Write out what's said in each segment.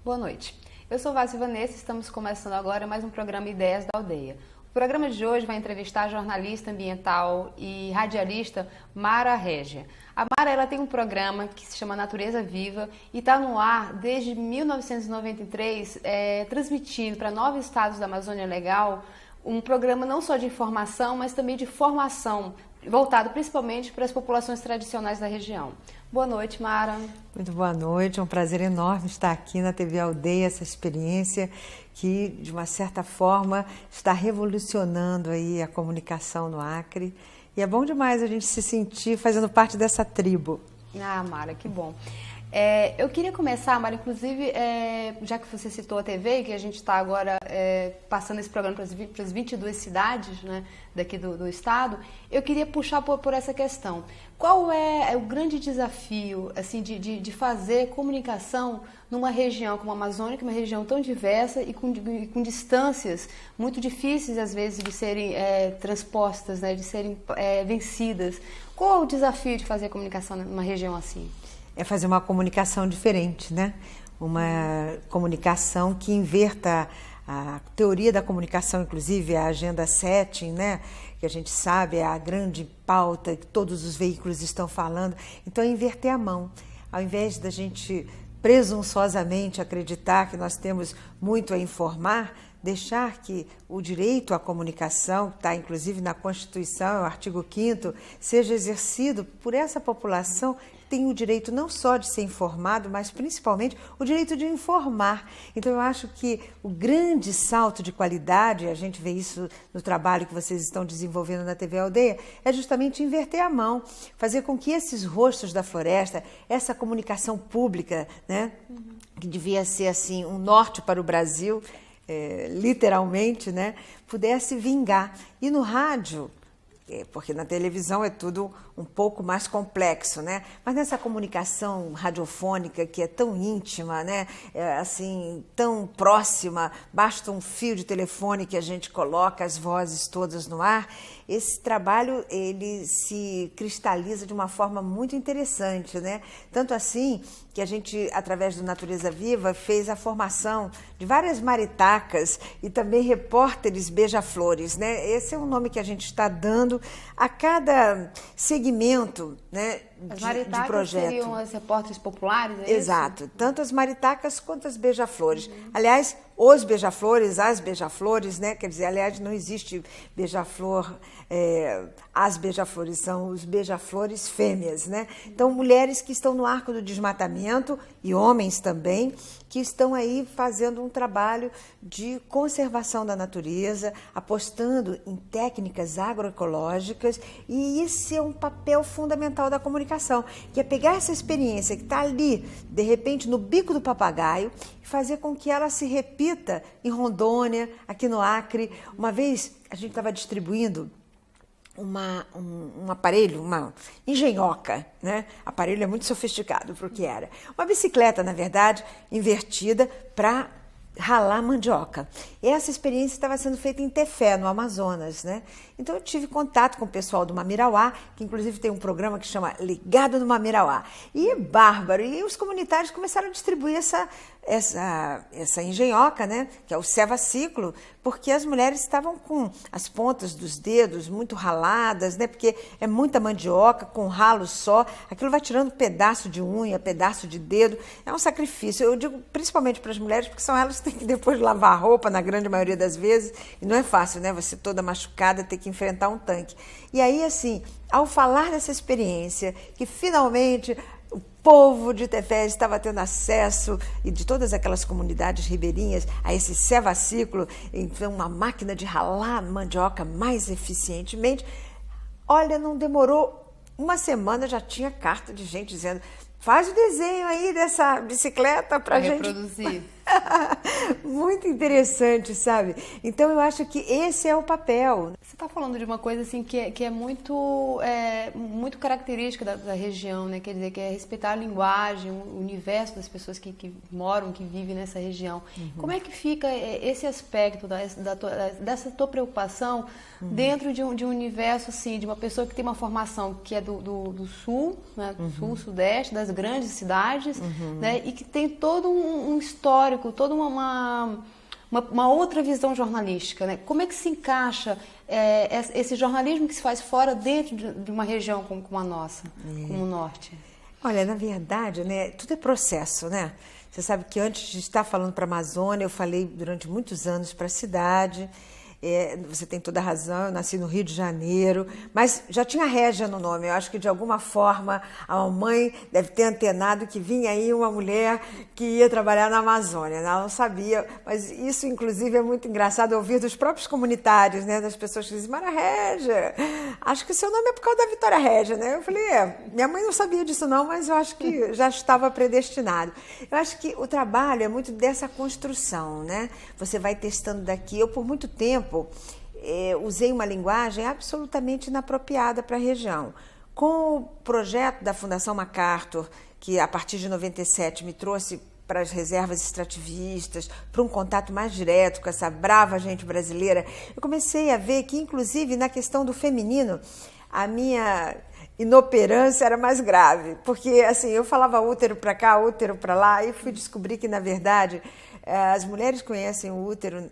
Boa noite. Eu sou Vazia Vanessa e estamos começando agora mais um programa Ideias da Aldeia. O programa de hoje vai entrevistar a jornalista ambiental e radialista Mara Régia. A Mara ela tem um programa que se chama Natureza Viva e está no ar desde 1993, transmitindo para 9 estados da Amazônia Legal um programa não só de informação, mas também de formação, voltado principalmente para as populações tradicionais da região. Boa noite, Mara. Muito boa noite, é um prazer enorme estar aqui na TV Aldeia, essa experiência que, de uma certa forma, está revolucionando aí a comunicação no Acre. E é bom demais a gente se sentir fazendo parte dessa tribo. Ah, Mara, que bom. Eu queria começar, Mara, inclusive, já que você citou a TV, que a gente está agora passando esse programa para as 22 cidades, né, daqui do estado, eu queria puxar por essa questão. Qual é o grande desafio assim, de fazer comunicação numa região como a Amazônia, que é uma região tão diversa e com distâncias muito difíceis, às vezes, de serem transpostas, né, de serem vencidas? Qual é o desafio de fazer comunicação numa região assim? É fazer uma comunicação diferente, né? Uma comunicação que inverta a teoria da comunicação, inclusive a Agenda Setting, né? Que a gente sabe é a grande pauta que todos os veículos estão falando. Então, é inverter a mão. Ao invés da gente presunçosamente acreditar que nós temos muito a informar, deixar que o direito à comunicação, que está inclusive na Constituição, o artigo 5º, seja exercido por essa população que tem o direito não só de ser informado, mas principalmente o direito de informar. Então eu acho que o grande salto de qualidade, a gente vê isso no trabalho que vocês estão desenvolvendo na TV Aldeia, é justamente inverter a mão, fazer com que esses rostos da floresta, essa comunicação pública, né, que devia ser assim um norte para o Brasil, literalmente, né, pudesse vingar. E no rádio, porque na televisão é tudo um pouco mais complexo, né? Mas nessa comunicação radiofônica que é tão íntima, né? Assim, tão próxima, basta um fio de telefone que a gente coloca as vozes todas no ar. Esse trabalho, ele se cristaliza de uma forma muito interessante, né? Tanto assim que a gente, através do Natureza Viva, fez a formação de várias maritacas e também repórteres beija-flores, né? Esse é o nome que a gente está dando a cada segmento, né, as de projeto. Seriam as repórteres populares, é Exato, isso? Tanto as maritacas quanto as beija-flores. Aliás, os beija-flores, as beija-flores, né? Quer dizer, aliás, não existe beija-flor, as beija-flores, são os beija-flores fêmeas, né? Então, mulheres que estão no arco do desmatamento e homens também, que estão aí fazendo um trabalho de conservação da natureza, apostando em técnicas agroecológicas, e esse é um papel fundamental da comunicação, que é pegar essa experiência que está ali, de repente, no bico do papagaio, e fazer com que ela se repita em Rondônia, aqui no Acre. Uma vez a gente estava distribuindo um aparelho, uma engenhoca, né? Aparelho é muito sofisticado para o que era. Uma bicicleta, na verdade, invertida para ralar mandioca. E essa experiência estava sendo feita em Tefé, no Amazonas, né? Então eu tive contato com o pessoal do Mamirauá, que inclusive tem um programa que chama Ligado no Mamirauá. E é bárbaro. E os comunitários começaram a distribuir essa engenhoca, né? Que é o ceva-ciclo, porque as mulheres estavam com as pontas dos dedos muito raladas, né? Porque é muita mandioca com ralo só. Aquilo vai tirando pedaço de unha, pedaço de dedo. É um sacrifício. Eu digo principalmente para as mulheres, porque são elas que têm que depois lavar a roupa, na grande maioria das vezes. E não é fácil, né? Você toda machucada ter que enfrentar um tanque. E aí, assim, ao falar dessa experiência, que finalmente o povo de Tefé estava tendo acesso, e de todas aquelas comunidades ribeirinhas, a esse ceva-ciclo, então uma máquina de ralar mandioca mais eficientemente. Olha, não demorou uma semana, já tinha carta de gente dizendo: faz o desenho aí dessa bicicleta para gente reproduzir. Muito interessante, sabe? Então eu acho que esse é o papel. Você está falando de uma coisa assim que é muito característica da região, né? Quer dizer, que é respeitar a linguagem, o universo das pessoas que moram, que vivem nessa região. Como é que fica esse aspecto dessa tua preocupação dentro de um universo assim, de uma pessoa que tem uma formação que é do sul, né? Do sul, sudeste, das grandes cidades, né? E que tem todo um histórico folclórico, toda uma outra visão jornalística, né? Como é que se encaixa esse jornalismo que se faz fora dentro de uma região como a nossa, como o Norte? Olha, na verdade, né, tudo é processo, né? Você sabe que antes de estar falando para a Amazônia, eu falei durante muitos anos para a cidade. Você tem toda a razão, eu nasci no Rio de Janeiro, mas já tinha Régia no nome. Eu acho que de alguma forma a mamãe deve ter antenado que vinha aí uma mulher que ia trabalhar na Amazônia. Ela não sabia, mas isso inclusive é muito engraçado ouvir dos próprios comunitários, né, das pessoas que dizem: Mara Régia, acho que o seu nome é por causa da Vitória Régia, né? Eu falei: minha mãe não sabia disso não, mas eu acho que já estava predestinado. Eu acho que o trabalho é muito dessa construção, né? Você vai testando daqui. Eu, por muito tempo, usei uma linguagem absolutamente inapropriada para a região. Com o projeto da Fundação MacArthur, que a partir de 97 me trouxe para as reservas extrativistas, para um contato mais direto com essa brava gente brasileira, eu comecei a ver que, inclusive, na questão do feminino, a minha inoperância era mais grave, porque assim, eu falava útero para cá, útero para lá, e fui descobrir que, na verdade, as mulheres conhecem o útero,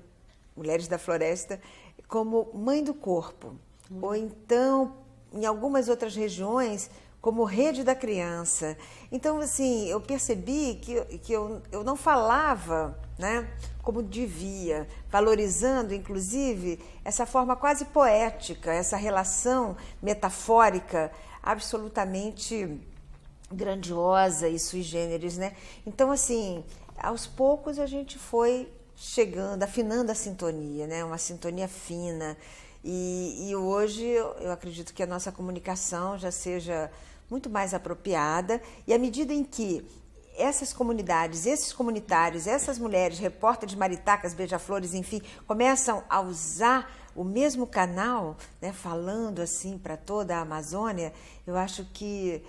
mulheres da floresta, como mãe do corpo, ou então, em algumas outras regiões, como rede da criança. Então, assim, eu percebi que eu não falava, né, como devia, valorizando, inclusive, essa forma quase poética, essa relação metafórica absolutamente grandiosa e sui generis, né? Então, assim, aos poucos a gente foi chegando, afinando a sintonia, né? Uma sintonia fina. E hoje eu acredito que a nossa comunicação já seja muito mais apropriada, e à medida em que essas comunidades, esses comunitários, essas mulheres, repórteres, maritacas, beija-flores, enfim, começam a usar o mesmo canal, né, falando assim para toda a Amazônia, eu acho que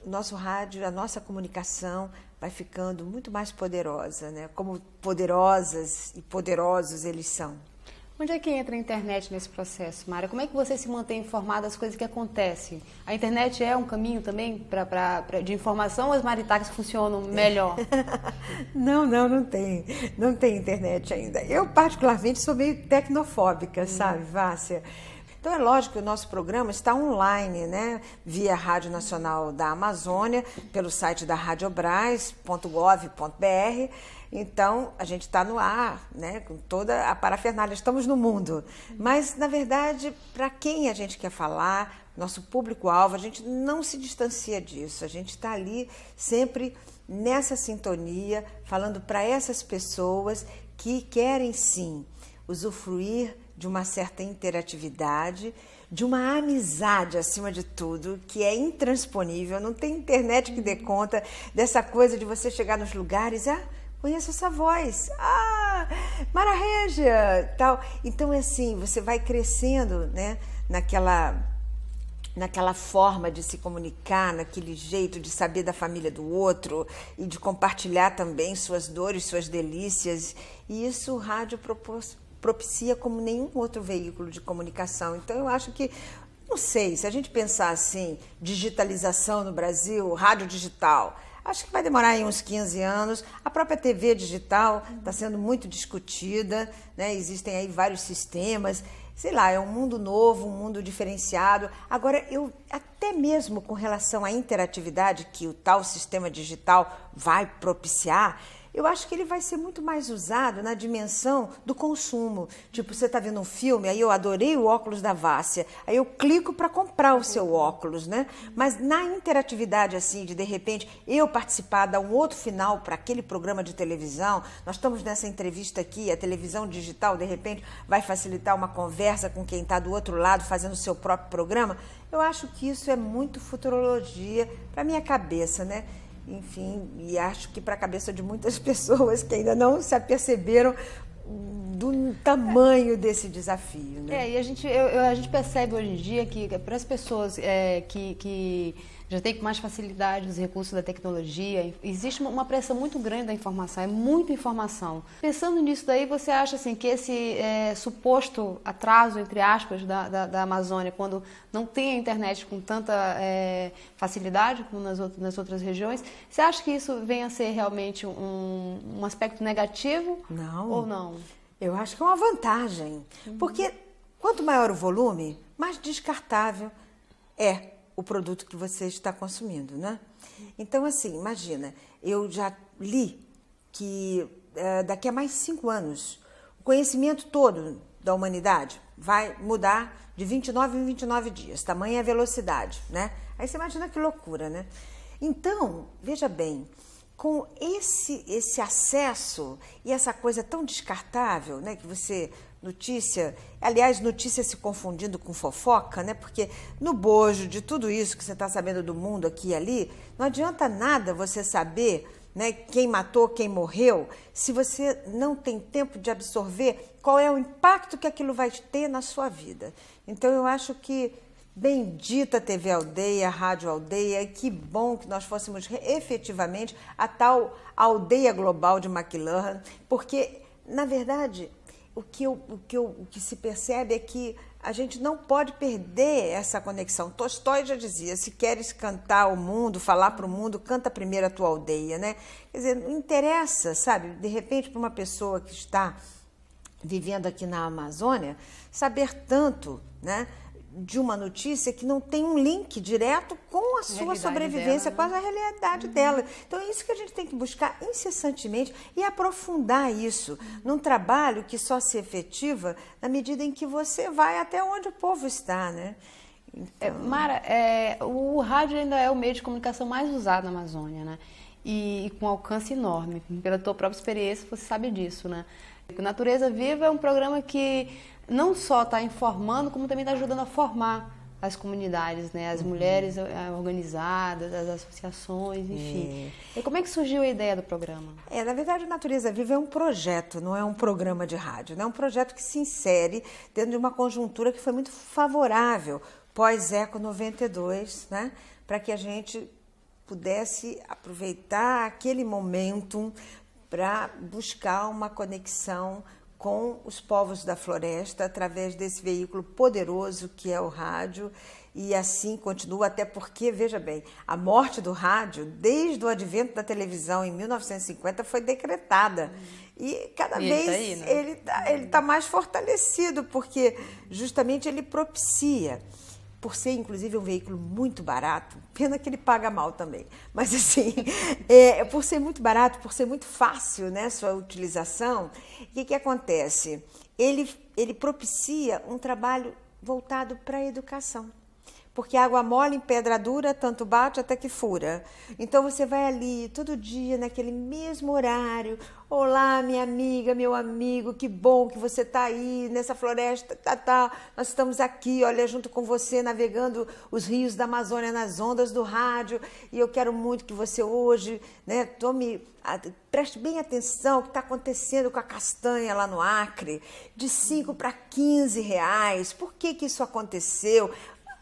o nosso rádio, a nossa comunicação vai ficando muito mais poderosa, né? Como poderosas e poderosos eles são. Onde é que entra a internet nesse processo, Mara? Como é que você se mantém informada das coisas que acontecem? A internet é um caminho também de informação, ou as maritacas funcionam melhor? Não tem. Não tem internet ainda. Eu, particularmente, sou meio tecnofóbica, sabe, Vássia? Então, é lógico que o nosso programa está online, né? Via Rádio Nacional da Amazônia, pelo site da radiobras.gov.br. Então, a gente está no ar, né? Com toda a parafernália, estamos no mundo. Mas, na verdade, para quem a gente quer falar, nosso público-alvo, a gente não se distancia disso. A gente está ali sempre nessa sintonia, falando para essas pessoas que querem, sim, usufruir de uma certa interatividade, de uma amizade, acima de tudo, que é intransponível. Não tem internet que dê conta dessa coisa de você chegar nos lugares, conheço essa voz, Mara Régia, tal. Então, é assim, você vai crescendo, né, naquela forma de se comunicar, naquele jeito de saber da família do outro e de compartilhar também suas dores, suas delícias. E isso o rádio propicia como nenhum outro veículo de comunicação. Então, eu acho que, não sei, se a gente pensar assim, digitalização no Brasil, rádio digital, acho que vai demorar aí uns 15 anos. A própria TV digital está sendo muito discutida, né? Existem aí vários sistemas. Sei lá, é um mundo novo, um mundo diferenciado. Agora, eu até mesmo com relação à interatividade que o tal sistema digital vai propiciar, eu acho que ele vai ser muito mais usado na dimensão do consumo. Tipo, você está vendo um filme, aí eu adorei o óculos da Vássia, aí eu clico para comprar o seu óculos, né? Mas na interatividade, assim, de repente, eu participar, dar um outro final para aquele programa de televisão, nós estamos nessa entrevista aqui, a televisão digital, de repente, vai facilitar uma conversa com quem está do outro lado, fazendo o seu próprio programa. Eu acho que isso é muito futurologia para minha cabeça, né? Enfim, e acho que para a cabeça de muitas pessoas que ainda não se aperceberam do tamanho desse desafio, né? E a gente percebe hoje em dia que para as pessoas que já têm com mais facilidade os recursos da tecnologia, existe uma pressão muito grande da informação, é muita informação. Pensando nisso daí, você acha assim, que esse suposto atraso, entre aspas, da Amazônia, quando não tem a internet com tanta facilidade como nas outras regiões, você acha que isso vem a ser realmente um aspecto negativo? Não. Ou não? Eu acho que é uma vantagem, porque quanto maior o volume, mais descartável é o produto que você está consumindo, né? Então, assim, imagina, eu já li que daqui a mais 5 anos, o conhecimento todo da humanidade vai mudar de 29 em 29 dias, tamanha a velocidade, né? Aí você imagina que loucura, né? Então, veja bem, com esse acesso e essa coisa tão descartável, né, que você... Notícia se confundindo com fofoca, né? Porque no bojo de tudo isso que você está sabendo do mundo aqui e ali, não adianta nada você saber, né, quem matou, quem morreu, se você não tem tempo de absorver qual é o impacto que aquilo vai ter na sua vida. Então, eu acho que bendita TV Aldeia, Rádio Aldeia, que bom que nós fôssemos efetivamente a tal aldeia global de McLuhan, porque, na verdade... O que se percebe é que a gente não pode perder essa conexão. Tolstói já dizia, se queres cantar ao mundo, falar para o mundo, canta primeiro a tua aldeia, né? Quer dizer, não interessa, sabe? De repente, para uma pessoa que está vivendo aqui na Amazônia, saber tanto, né, de uma notícia que não tem um link direto com a sua sobrevivência, dela, né? Com a realidade dela. Então, é isso que a gente tem que buscar incessantemente e aprofundar isso num trabalho que só se efetiva na medida em que você vai até onde o povo está, né? Então... Mara, o rádio ainda é o meio de comunicação mais usado na Amazônia, né? E com alcance enorme. Pela tua própria experiência, você sabe disso, né? Natureza Viva é um programa que não só está informando, como também está ajudando a formar as comunidades, né? As mulheres organizadas, as associações, enfim. E como é que surgiu a ideia do programa? Na verdade, Natureza Viva é um projeto, não é um programa de rádio. É um projeto que se insere dentro de uma conjuntura que foi muito favorável pós-Eco 92, né? Para que a gente pudesse aproveitar aquele momento para buscar uma conexão com os povos da floresta através desse veículo poderoso que é o rádio, e assim continua, até porque, veja bem, a morte do rádio, desde o advento da televisão em 1950, foi decretada. E cada vez ele tá mais fortalecido, porque justamente ele propicia, por ser, inclusive, um veículo muito barato, pena que ele paga mal também, mas assim, por ser muito barato, por ser muito fácil, né, sua utilização, o que acontece? Ele propicia um trabalho voltado para a educação. Porque água mole em pedra dura, tanto bate até que fura. Então você vai ali todo dia, naquele mesmo horário. Olá, minha amiga, meu amigo, que bom que você está aí nessa floresta. Nós estamos aqui, olha, junto com você, navegando os rios da Amazônia nas ondas do rádio. E eu quero muito que você hoje, né, preste bem atenção o que está acontecendo com a castanha lá no Acre. De 5 para 15 reais. Por que isso aconteceu?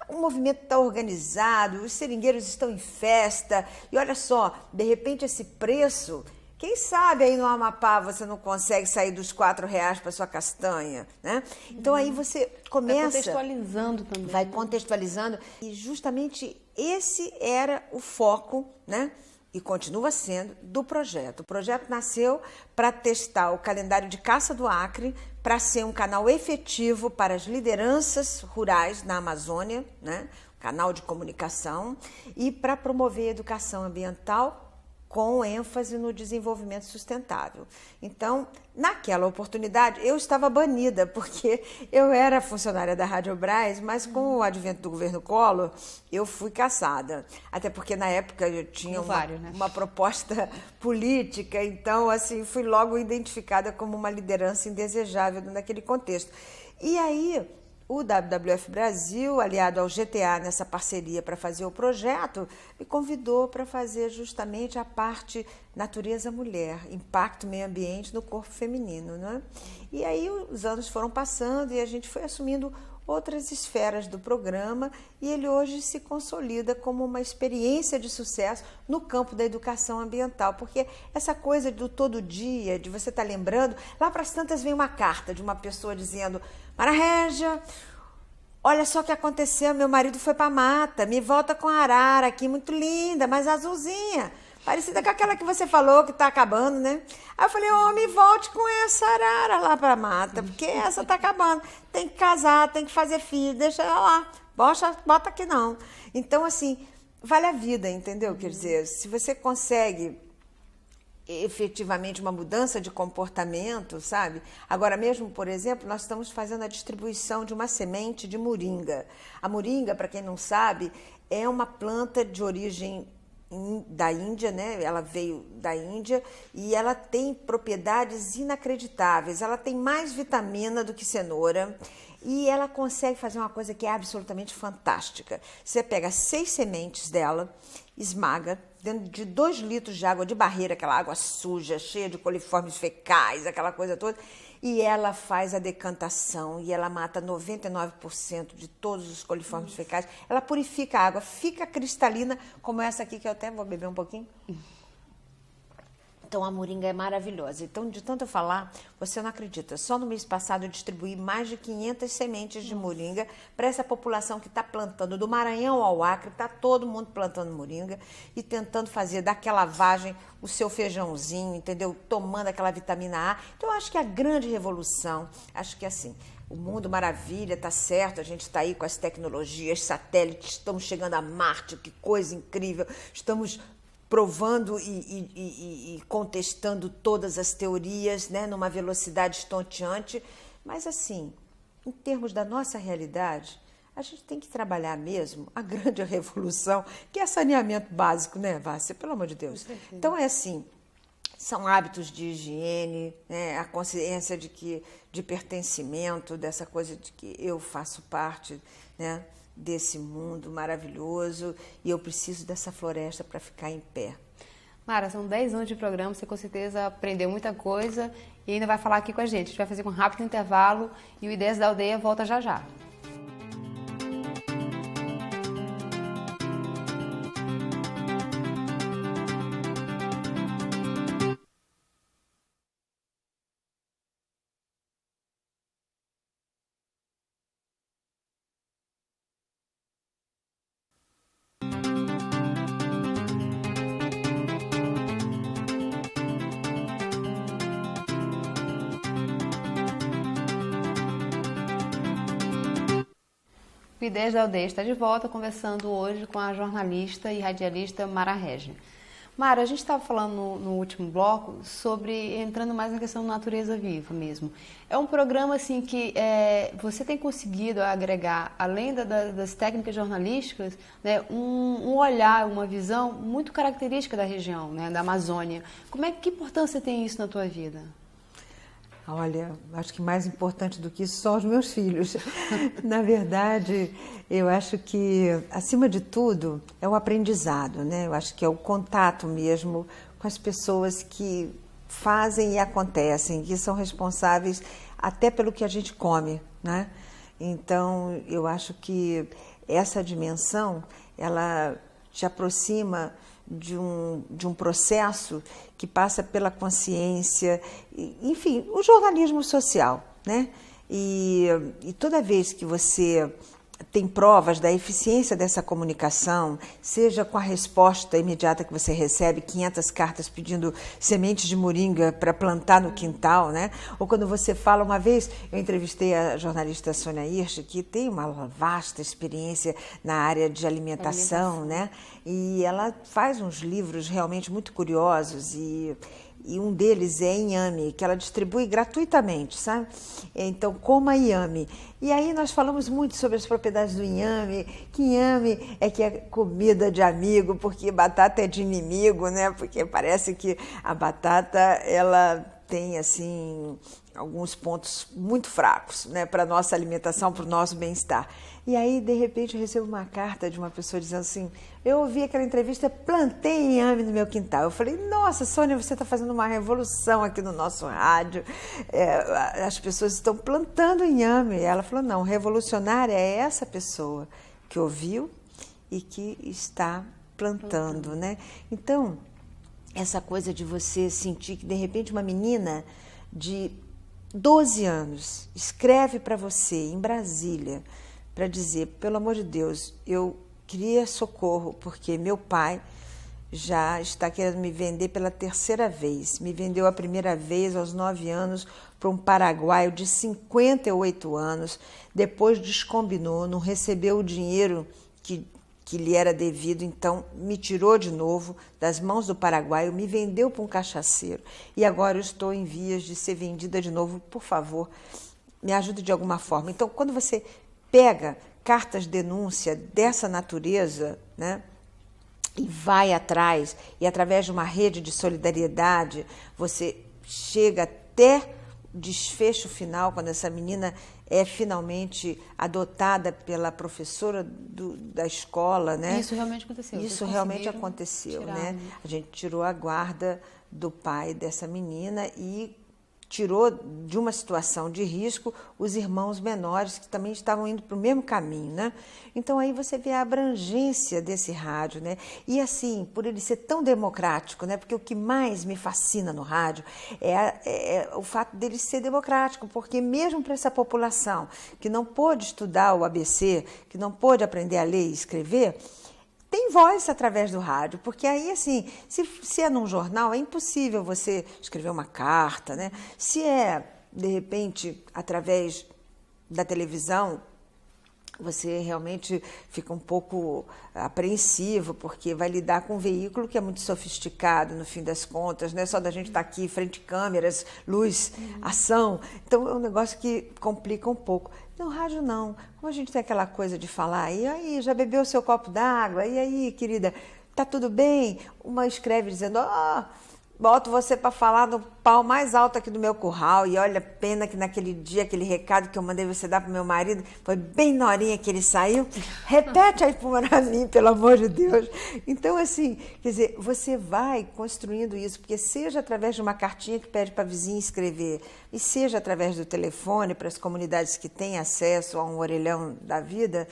O movimento está organizado, os seringueiros estão em festa, e olha só, de repente esse preço, quem sabe aí no Amapá você não consegue sair dos R$4 para sua castanha, né? Então aí você começa... Vai contextualizando também. Vai contextualizando, e justamente esse era o foco, né? E continua sendo, do projeto. O projeto nasceu para testar o calendário de caça do Acre, para ser um canal efetivo para as lideranças rurais na Amazônia, né? Canal de comunicação, e para promover a educação ambiental com ênfase no desenvolvimento sustentável. Então, naquela oportunidade, eu estava banida, porque eu era funcionária da Rádio Brás, mas com o advento do governo Collor, eu fui caçada. Até porque, na época, eu tinha uma proposta política, então, assim, fui logo identificada como uma liderança indesejável naquele contexto. E aí, o WWF Brasil, aliado ao GTA nessa parceria para fazer o projeto, me convidou para fazer justamente a parte natureza-mulher, impacto meio ambiente no corpo feminino, né? E aí os anos foram passando e a gente foi assumindo outras esferas do programa e ele hoje se consolida como uma experiência de sucesso no campo da educação ambiental, porque essa coisa do todo dia, de você estar lembrando, lá para as tantas vem uma carta de uma pessoa dizendo: Mara Régia, olha só o que aconteceu, meu marido foi para a mata, me volta com a arara aqui, muito linda, mas azulzinha, parecida com aquela que você falou que está acabando, né? Aí eu falei: me volte com essa arara lá para a mata, porque essa está acabando. Tem que casar, tem que fazer filho, deixa ela lá, bota aqui não. Então, assim, vale a vida, entendeu? Quer dizer, se você consegue efetivamente uma mudança de comportamento, sabe? Agora mesmo, por exemplo, nós estamos fazendo a distribuição de uma semente de moringa. A moringa, para quem não sabe, é uma planta de origem da Índia, né? Ela veio da Índia e ela tem propriedades inacreditáveis. Ela tem mais vitamina do que cenoura e ela consegue fazer uma coisa que é absolutamente fantástica. Você pega 6 sementes dela, esmaga dentro de 2 litros de água de barreira, aquela água suja, cheia de coliformes fecais, aquela coisa toda, e ela faz a decantação e ela mata 99% de todos os coliformes fecais. Ela purifica a água, fica cristalina, como essa aqui, que eu até vou beber um pouquinho. Então, a moringa é maravilhosa. Então, de tanto eu falar, você não acredita. Só no mês passado eu distribuí mais de 500 sementes de moringa para essa população que está plantando. Do Maranhão ao Acre, está todo mundo plantando moringa e tentando fazer daquela lavagem o seu feijãozinho, entendeu? Tomando aquela vitamina A. Então, eu acho que a grande revolução, acho que assim, o mundo maravilha, tá certo, a gente está aí com as tecnologias, satélites, estamos chegando a Marte, que coisa incrível, estamos provando e contestando todas as teorias, né, numa velocidade estonteante, mas assim, em termos da nossa realidade, a gente tem que trabalhar mesmo a grande revolução, que é saneamento básico, né, Vássia? Pelo amor de Deus. Então é assim, são hábitos de higiene, né, a consciência de pertencimento, dessa coisa de que eu faço parte, né, desse mundo maravilhoso e eu preciso dessa floresta para ficar em pé. Mara, são 10 anos de programa, você com certeza aprendeu muita coisa e ainda vai falar aqui com a gente. A gente vai fazer um rápido intervalo e o Ideias da Aldeia volta já já. O Ideias da Aldeia está de volta, conversando hoje com a jornalista e radialista Mara Régia. Mara, a gente estava falando no último bloco sobre, entrando mais na questão da natureza viva mesmo. É um programa assim que você tem conseguido agregar, além das técnicas jornalísticas, né, um olhar, uma visão muito característica da região, né, da Amazônia. Que importância tem isso na tua vida? Olha, acho que mais importante do que isso são os meus filhos. Na verdade, eu acho que, acima de tudo, é o aprendizado, né? Eu acho que é o contato mesmo com as pessoas que fazem e acontecem, que são responsáveis até pelo que a gente come, né? Então, eu acho que essa dimensão, ela te aproxima de um processo que passa pela consciência, enfim, o jornalismo social, né? E toda vez que você tem provas da eficiência dessa comunicação, seja com a resposta imediata que você recebe, 500 cartas pedindo sementes de moringa para plantar no quintal, né? Ou quando você fala, uma vez eu entrevistei a jornalista Sônia Hirsch, que tem uma vasta experiência na área de alimentação, né? E ela faz uns livros realmente muito curiosos e um deles é inhame, que ela distribui gratuitamente, sabe? Então, coma inhame. E aí nós falamos muito sobre as propriedades do inhame, que inhame é que é comida de amigo, porque batata é de inimigo, né? Porque parece que a batata, ela tem, assim, alguns pontos muito fracos, né, para a nossa alimentação, para o nosso bem-estar. E aí, de repente, eu recebo uma carta de uma pessoa dizendo assim, eu ouvi aquela entrevista, plantei inhame no meu quintal. Eu falei, nossa, Sônia, você está fazendo uma revolução aqui no nosso rádio, as pessoas estão plantando inhame. Ela falou, não, revolucionária é essa pessoa que ouviu e que está plantando, né? Então, essa coisa de você sentir que, de repente, uma menina de 12 anos escreve para você em Brasília para dizer, pelo amor de Deus, eu queria socorro porque meu pai já está querendo me vender pela terceira vez. Me vendeu a primeira vez aos 9 anos para um paraguaio de 58 anos, depois descombinou, não recebeu o dinheiro que lhe era devido, então me tirou de novo das mãos do paraguaio, me vendeu para um cachaceiro e agora eu estou em vias de ser vendida de novo, por favor, me ajude de alguma forma. Então, quando você pega cartas de denúncia dessa natureza, né, e vai atrás, e através de uma rede de solidariedade, você chega até o desfecho final, quando essa menina é finalmente adotada pela professora da escola, né? Isso realmente aconteceu. Isso realmente aconteceu, né? A gente tirou a guarda do pai dessa menina e tirou de uma situação de risco os irmãos menores que também estavam indo para o mesmo caminho, né? Então aí você vê a abrangência desse rádio, né? E assim, por ele ser tão democrático, né? Porque o que mais me fascina no rádio é o fato dele ser democrático, porque mesmo para essa população que não pôde estudar o ABC, que não pôde aprender a ler e escrever, tem voz através do rádio, porque aí, assim, se é num jornal, é impossível você escrever uma carta, né? Se é, de repente, através da televisão, você realmente fica um pouco apreensivo, porque vai lidar com um veículo que é muito sofisticado, no fim das contas, né? Só da gente estar aqui, frente a câmeras, luz, ação. Então, é um negócio que complica um pouco. No rádio, não. Como a gente tem aquela coisa de falar, e aí, já bebeu o seu copo d'água? E aí, querida, tá tudo bem? Uma escreve dizendo, boto você para falar no pau mais alto aqui do meu curral e olha, pena que naquele dia, aquele recado que eu mandei você dar pro meu marido, foi bem na horinha que ele saiu. Repete aí para mim, pelo amor de Deus. Então, assim, quer dizer, você vai construindo isso, porque seja através de uma cartinha que pede para a vizinha escrever, e seja através do telefone, para as comunidades que têm acesso a um orelhão da vida,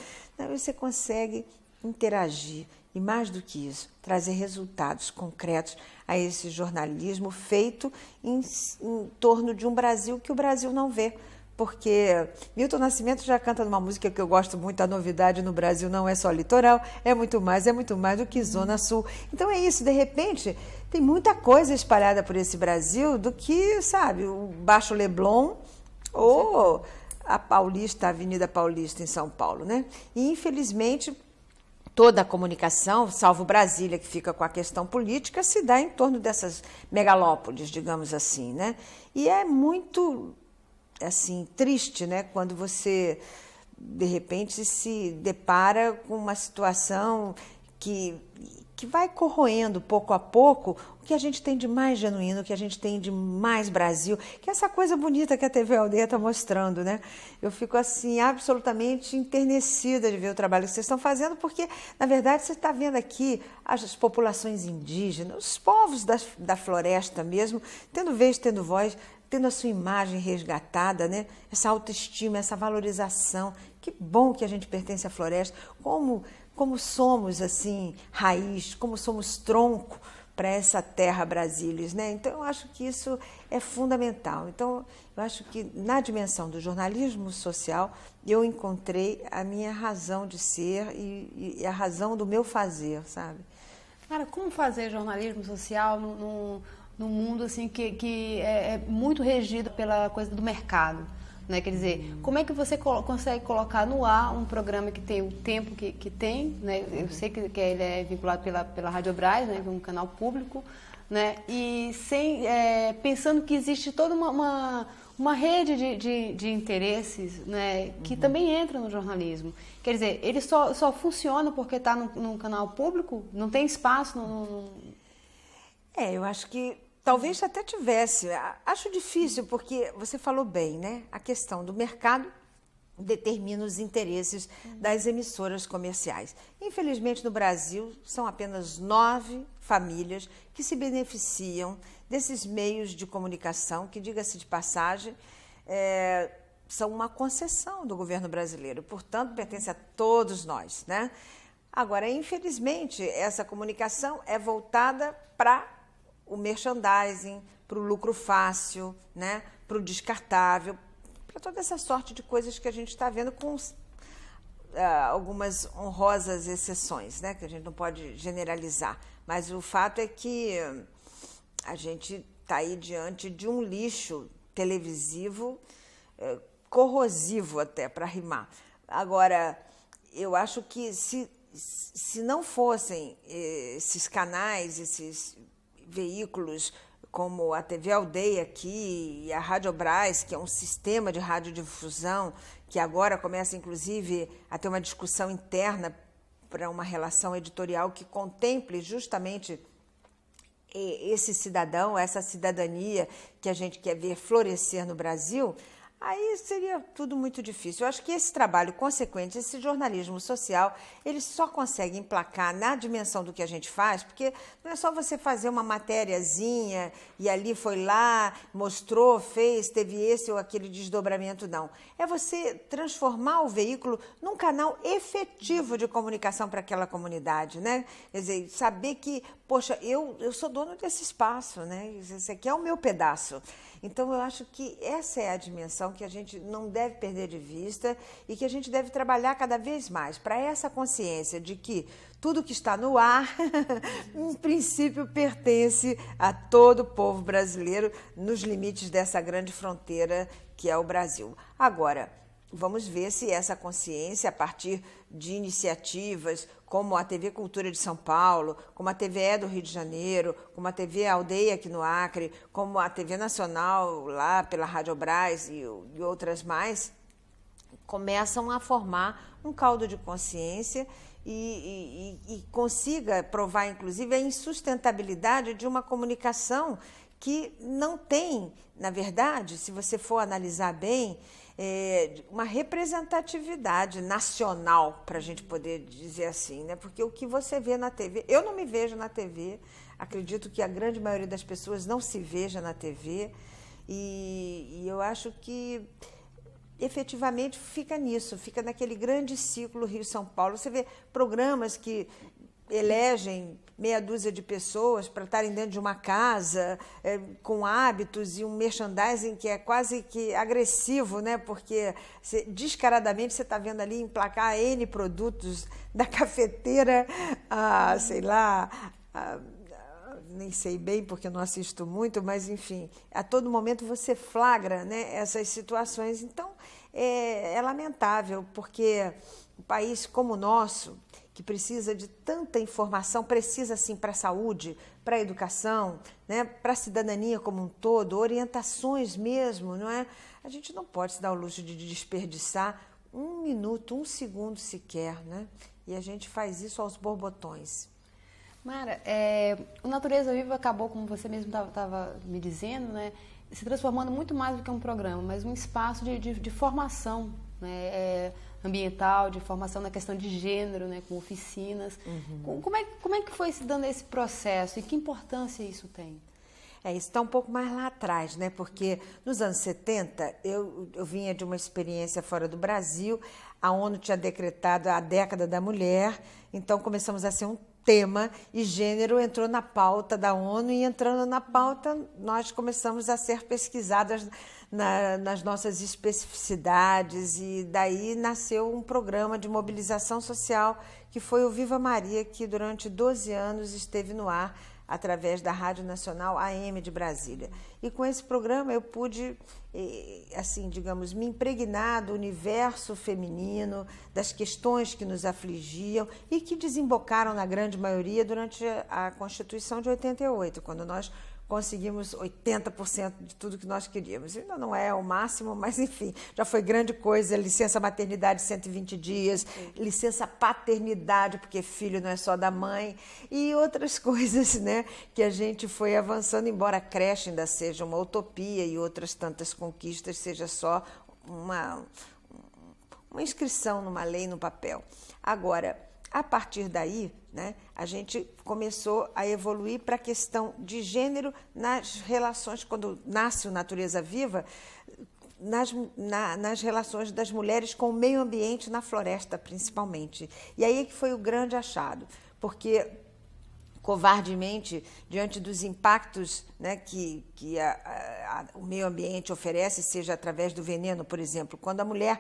você consegue interagir. E mais do que isso, trazer resultados concretos a esse jornalismo feito em torno de um Brasil que o Brasil não vê. Porque Milton Nascimento já canta numa música que eu gosto muito, a novidade no Brasil não é só litoral, é muito mais do que Zona Sul. Então é isso, de repente, tem muita coisa espalhada por esse Brasil do que, sabe, o Baixo Leblon ou a Paulista, a Avenida Paulista em São Paulo, né? E, infelizmente, toda a comunicação, salvo Brasília, que fica com a questão política, se dá em torno dessas megalópolis, digamos assim, né? E é muito, assim, triste, né? Quando você, de repente, se depara com uma situação que vai corroendo pouco a pouco o que a gente tem de mais genuíno, o que a gente tem de mais Brasil, que é essa coisa bonita que a TV Aldeia está mostrando, né? Eu fico, assim, absolutamente enternecida de ver o trabalho que vocês estão fazendo, porque, na verdade, você está vendo aqui as populações indígenas, os povos da floresta mesmo, tendo vez, tendo voz, tendo a sua imagem resgatada, né? Essa autoestima, essa valorização. Que bom que a gente pertence à floresta, como somos, assim, raiz, como somos tronco para essa terra Brasília, né? Então, eu acho que isso é fundamental. Então, eu acho que na dimensão do jornalismo social, eu encontrei a minha razão de ser e a razão do meu fazer, sabe? Cara, como fazer jornalismo social num mundo assim que é muito regido pela coisa do mercado? Né? Quer dizer, como é que você consegue colocar no ar um programa que tem o tempo que tem, né? Eu sei que ele é vinculado pela Rádio Brás, né? Um canal público, né? E pensando que existe toda uma rede de interesses, né? Que também entra no jornalismo. Quer dizer, ele só funciona porque está num canal público? Não tem espaço? Eu acho que Talvez até tivesse. Acho difícil, porque você falou bem, né? A questão do mercado determina os interesses das emissoras comerciais. Infelizmente, no Brasil, são apenas 9 famílias que se beneficiam desses meios de comunicação, que, diga-se de passagem, são uma concessão do governo brasileiro, portanto, pertence a todos nós, né? Agora, infelizmente, essa comunicação é voltada para o merchandising, para o lucro fácil, né? Para o descartável, para toda essa sorte de coisas que a gente está vendo, com algumas honrosas exceções, né? Que a gente não pode generalizar. Mas o fato é que a gente está aí diante de um lixo televisivo corrosivo, até, para rimar. Agora, eu acho que se não fossem esses canais, esses veículos como a TV Aldeia aqui e a Rádio Brás, que é um sistema de radiodifusão, que agora começa, inclusive, a ter uma discussão interna para uma relação editorial que contemple justamente esse cidadão, essa cidadania que a gente quer ver florescer no Brasil, aí seria tudo muito difícil. Eu acho que esse trabalho consequente, esse jornalismo social, ele só consegue emplacar na dimensão do que a gente faz, porque não é só você fazer uma matériazinha e ali foi lá, mostrou, fez, teve esse ou aquele desdobramento, não. É você transformar o veículo num canal efetivo de comunicação para aquela comunidade, né? Quer dizer, saber que, poxa, eu sou dono desse espaço, né? Esse aqui é o meu pedaço. Então, eu acho que essa é a dimensão que a gente não deve perder de vista e que a gente deve trabalhar cada vez mais para essa consciência de que tudo que está no ar, em princípio, pertence a todo o povo brasileiro nos limites dessa grande fronteira que é o Brasil. Agora, vamos ver se essa consciência, a partir de iniciativas como a TV Cultura de São Paulo, como a TVE do Rio de Janeiro, como a TV Aldeia aqui no Acre, como a TV Nacional lá pela Rádio Brás e outras mais, começam a formar um caldo de consciência e consiga provar, inclusive, a insustentabilidade de uma comunicação que não tem, na verdade, se você for analisar bem, uma representatividade nacional, para a gente poder dizer assim, né? Porque o que você vê na TV, eu não me vejo na TV, acredito que a grande maioria das pessoas não se veja na TV, e eu acho que efetivamente fica nisso, fica naquele grande ciclo Rio-São Paulo. Você vê programas que elegem meia dúzia de pessoas para estarem dentro de uma casa, com hábitos e um merchandising que é quase que agressivo, né? Porque descaradamente você está vendo ali emplacar N produtos, da cafeteira a, sei lá, nem sei bem porque eu não assisto muito, mas enfim, a todo momento você flagra, né, essas situações. Então, é lamentável, porque um país como o nosso, que precisa de tanta informação, precisa sim para a saúde, para a educação, né, para a cidadania como um todo, orientações mesmo, não é? A gente não pode se dar o luxo de desperdiçar um minuto, um segundo sequer, né? E a gente faz isso aos borbotões. Mara, o Natureza Viva acabou, como você mesmo estava me dizendo, né, se transformando muito mais do que um programa, mas um espaço de formação, né, ambiental, de formação na questão de gênero, né, com oficinas. Uhum. Como é que foi se dando esse processo e que importância isso tem? Isso está um pouco mais lá atrás, né? Porque nos anos 70 eu vinha de uma experiência fora do Brasil, a ONU tinha decretado a década da mulher, então começamos a ser um tema e gênero entrou na pauta da ONU, e entrando na pauta nós começamos a ser pesquisadas nas nossas especificidades, e daí nasceu um programa de mobilização social que foi o Viva Maria, que durante 12 anos esteve no ar através da Rádio Nacional AM de Brasília. E com esse programa eu pude, assim, digamos, me impregnar do universo feminino, das questões que nos afligiam e que desembocaram, na grande maioria, durante a Constituição de 88, quando nós conseguimos 80% de tudo que nós queríamos. Ainda não é o máximo, mas enfim, já foi grande coisa. Licença maternidade 120 dias, licença paternidade, porque filho não é só da mãe, e outras coisas, né, que a gente foi avançando, embora a creche ainda seja uma utopia e outras tantas conquistas seja só uma inscrição numa lei no papel. Agora, a partir daí, né, a gente começou a evoluir para a questão de gênero nas relações, quando nasce o Natureza Viva, nas relações das mulheres com o meio ambiente na floresta, principalmente. E aí que foi o grande achado, porque covardemente, diante dos impactos, né, que o meio ambiente oferece, seja através do veneno, por exemplo, quando a mulher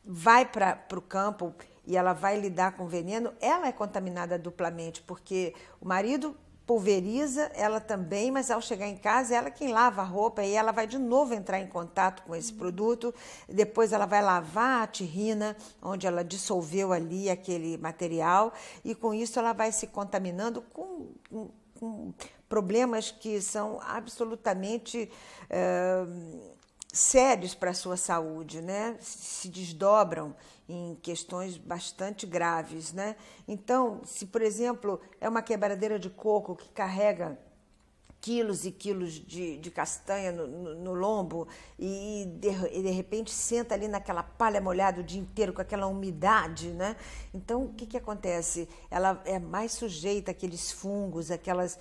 vai para o campo e ela vai lidar com veneno, ela é contaminada duplamente, porque o marido pulveriza, ela também, mas ao chegar em casa, ela é quem lava a roupa e ela vai de novo entrar em contato com esse produto, depois ela vai lavar a terrina, onde ela dissolveu ali aquele material, e com isso ela vai se contaminando com problemas que são absolutamente sérios para a sua saúde, né? Se desdobram em questões bastante graves, né? Então, se, por exemplo, é uma quebradeira de coco que carrega quilos e quilos de castanha no lombo e de repente senta ali naquela palha molhada o dia inteiro com aquela umidade, né? Então, o que acontece? Ela é mais sujeita àqueles fungos, aquelas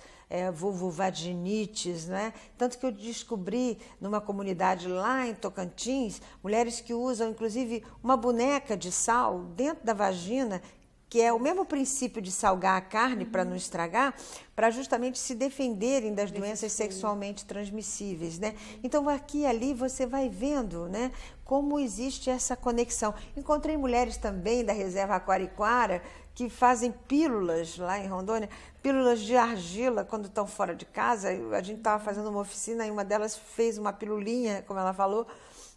vulvovaginites, né? Tanto que eu descobri numa comunidade lá em Tocantins, mulheres que usam, inclusive, uma boneca de sal dentro da vagina, que é o mesmo princípio de salgar a carne para não estragar, para justamente se defenderem das doenças sexualmente transmissíveis, né? Então, aqui e ali você vai vendo, né, como existe essa conexão. Encontrei mulheres também da Reserva Aquariquara que fazem pílulas lá em Rondônia, pílulas de argila quando estão fora de casa. A gente estava fazendo uma oficina e uma delas fez uma pilulinha, como ela falou.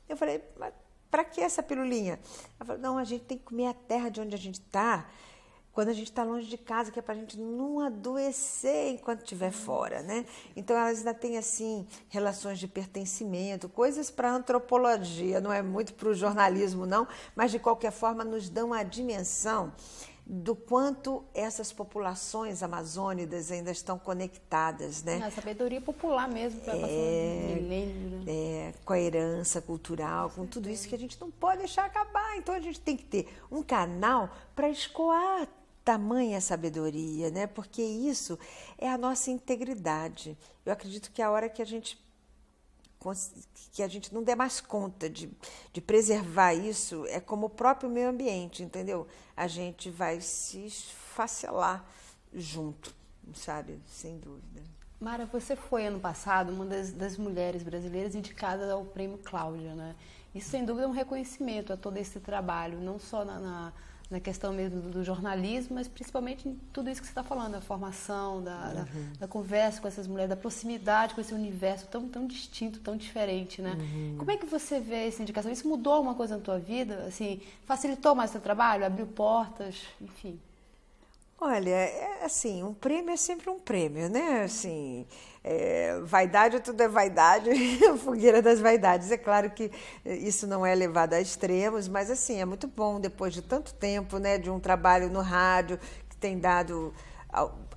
Eu falei, mas para que essa pilulinha? Ela falou, não, a gente tem que comer a terra de onde a gente está, quando a gente está longe de casa, que é para a gente não adoecer enquanto estiver fora, né? Então, elas ainda têm, assim, relações de pertencimento, coisas para a antropologia, não é muito para o jornalismo, não, mas, de qualquer forma, nos dão a dimensão do quanto essas populações amazônicas ainda estão conectadas, né? A sabedoria popular mesmo, para passar milênios, né? Com a herança cultural, com tudo isso que a gente não pode deixar acabar. Então a gente tem que ter um canal para escoar tamanha sabedoria, né? Porque isso é a nossa integridade. Eu acredito que a hora que a gente não der mais conta de preservar isso, é como o próprio meio ambiente, entendeu? A gente vai se esfacelar junto, sabe? Sem dúvida. Mara, você foi ano passado uma das mulheres brasileiras indicadas ao Prêmio Cláudia, né? Isso, sem dúvida, é um reconhecimento a todo esse trabalho, não só na questão mesmo do jornalismo, mas principalmente em tudo isso que você está falando, da formação, da conversa com essas mulheres, da proximidade com esse universo tão distinto, tão diferente, né? Como é que você vê essa indicação? Isso mudou alguma coisa na tua vida? Assim, facilitou mais o teu trabalho? Abriu portas? Enfim. Olha, assim, um prêmio é sempre um prêmio, né? Assim, vaidade, tudo é vaidade, fogueira das vaidades. É claro que isso não é levado a extremos, mas assim, é muito bom depois de tanto tempo, né, de um trabalho no rádio que tem dado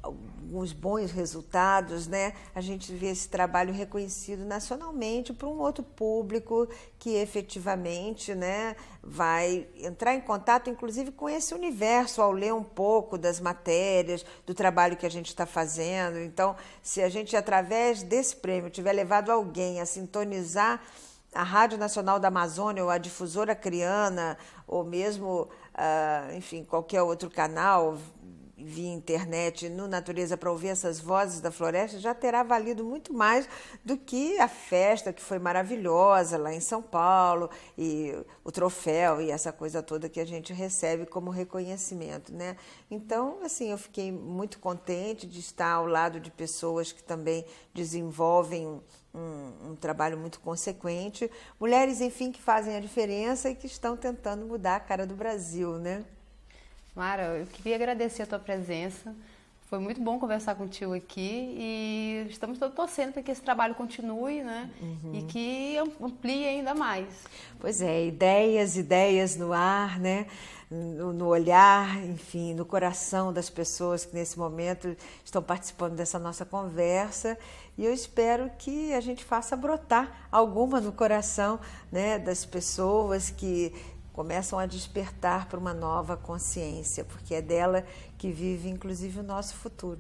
alguns bons resultados, né? A gente vê esse trabalho reconhecido nacionalmente por um outro público que efetivamente, né, vai entrar em contato, inclusive, com esse universo ao ler um pouco das matérias, do trabalho que a gente está fazendo. Então, se a gente, através desse prêmio, tiver levado alguém a sintonizar a Rádio Nacional da Amazônia, ou a Difusora Acreana, ou mesmo, enfim, qualquer outro canal via internet no Natureza para ouvir essas vozes da floresta, já terá valido muito mais do que a festa que foi maravilhosa lá em São Paulo, e o troféu e essa coisa toda que a gente recebe como reconhecimento, né? Então, assim, eu fiquei muito contente de estar ao lado de pessoas que também desenvolvem um trabalho muito consequente, mulheres, enfim, que fazem a diferença e que estão tentando mudar a cara do Brasil, né? Mara, eu queria agradecer a tua presença. Foi muito bom conversar contigo aqui e estamos torcendo para que esse trabalho continue, né? E que amplie ainda mais. Pois é, ideias no ar, né? No olhar, enfim, no coração das pessoas que nesse momento estão participando dessa nossa conversa. E eu espero que a gente faça brotar alguma no coração, né, das pessoas que começam a despertar para uma nova consciência, porque é dela que vive, inclusive, o nosso futuro.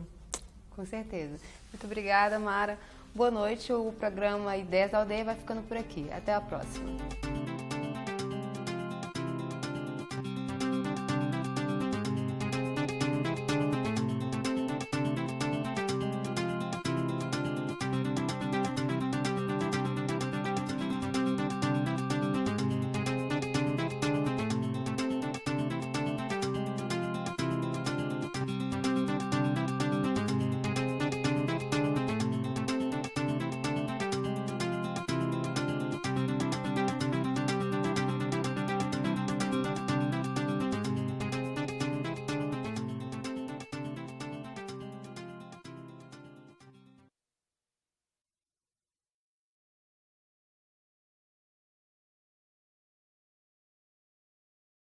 Com certeza. Muito obrigada, Mara. Boa noite. O programa Ideias da Aldeia vai ficando por aqui. Até a próxima.